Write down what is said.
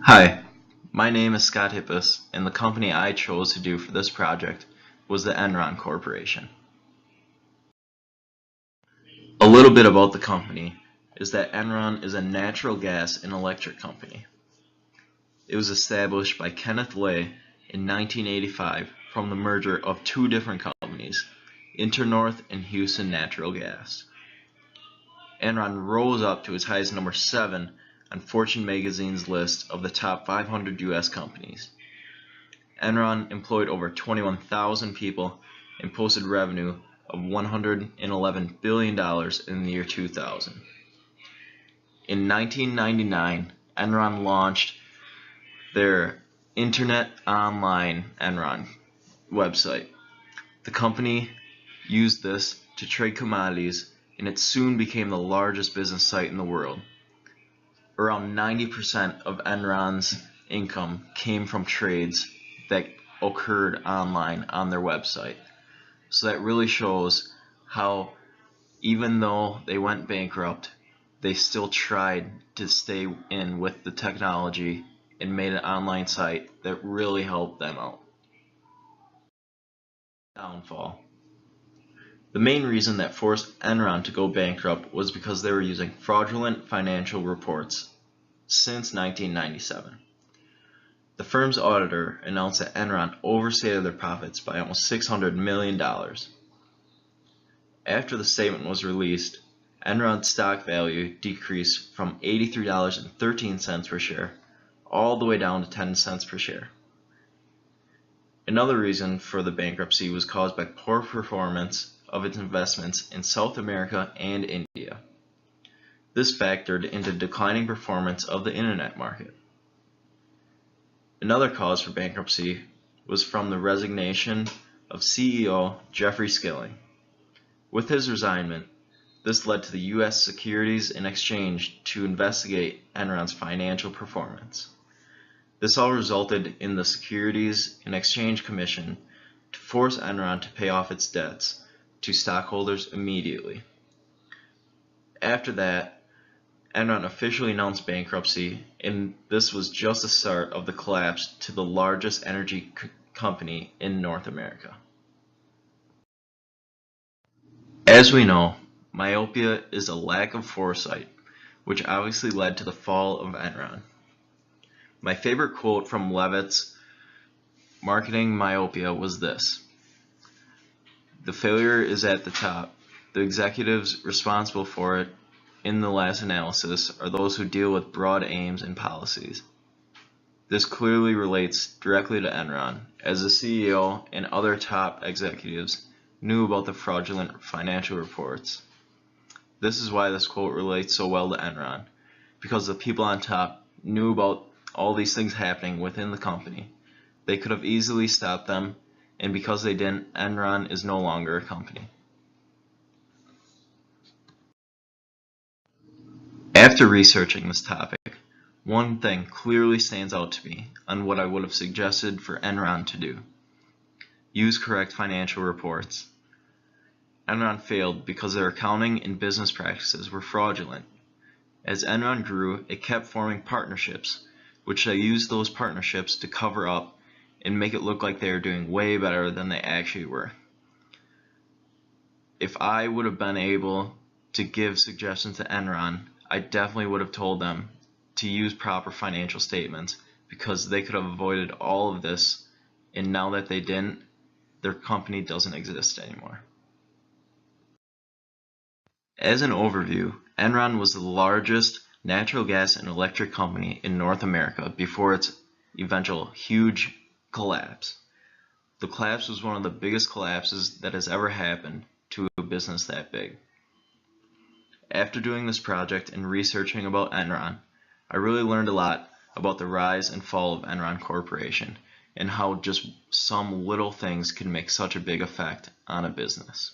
Hi, my name is Scott Hippus, and the company I chose to do for this project was the Enron Corporation. A little bit about the company is that Enron is a natural gas and electric company. It was established by Kenneth Lay in 1985 from the merger of two different companies, Internorth and Houston Natural Gas. Enron rose up to its high as number 7 on Fortune magazine's list of the top 500 U.S. companies. Enron employed over 21,000 people and posted revenue of $111 billion in the year 2000. In 1999, Enron launched their Internet Online Enron website. The company used this to trade commodities, and it soon became the largest business site in the world. Around 90% of Enron's income came from trades that occurred online on their website. So that really shows how, even though they went bankrupt, they still tried to stay in with the technology and made an online site that really helped them out. Downfall. The main reason that forced Enron to go bankrupt was because they were using fraudulent financial reports since 1997. The firm's auditor announced that Enron overstated their profits by almost $600 million. After the statement was released, Enron's stock value decreased from $83.13 per share all the way down to 10 cents per share. Another reason for the bankruptcy was caused by poor performance of its investments in South America and India. This factored into declining performance of the internet market. Another cause for bankruptcy was from the resignation of CEO Jeffrey Skilling. With his resignation, this led to the U.S. Securities and Exchange to investigate Enron's financial performance. This all resulted in the Securities and Exchange Commission to force Enron to pay off its debts to stockholders immediately. After that, Enron officially announced bankruptcy, and this was just the start of the collapse to the largest energy company in North America. As we know, myopia is a lack of foresight, which obviously led to the fall of Enron. My favorite quote from Levitt's Marketing Myopia was this: "The failure is at the top. The executives responsible for it in the last analysis are those who deal with broad aims and policies." This clearly relates directly to Enron, as the CEO and other top executives knew about the fraudulent financial reports. This is why this quote relates so well to Enron, because the people on top knew about all these things happening within the company. They could have easily stopped them, and because they didn't, Enron is no longer a company. After researching this topic, one thing clearly stands out to me on what I would have suggested for Enron to do: use correct financial reports. Enron failed because their accounting and business practices were fraudulent. As Enron grew, it kept forming partnerships, which they used those partnerships to cover up and make it look like they were doing way better than they actually were. If I would have been able to give suggestions to Enron, I definitely would have told them to use proper financial statements, because they could have avoided all of this, and now that they didn't, their company doesn't exist anymore. As an overview, Enron was the largest natural gas and electric company in North America before its eventual huge collapse. The collapse was one of the biggest collapses that has ever happened to a business that big. After doing this project and researching about Enron, I really learned a lot about the rise and fall of Enron Corporation and how just some little things can make such a big effect on a business.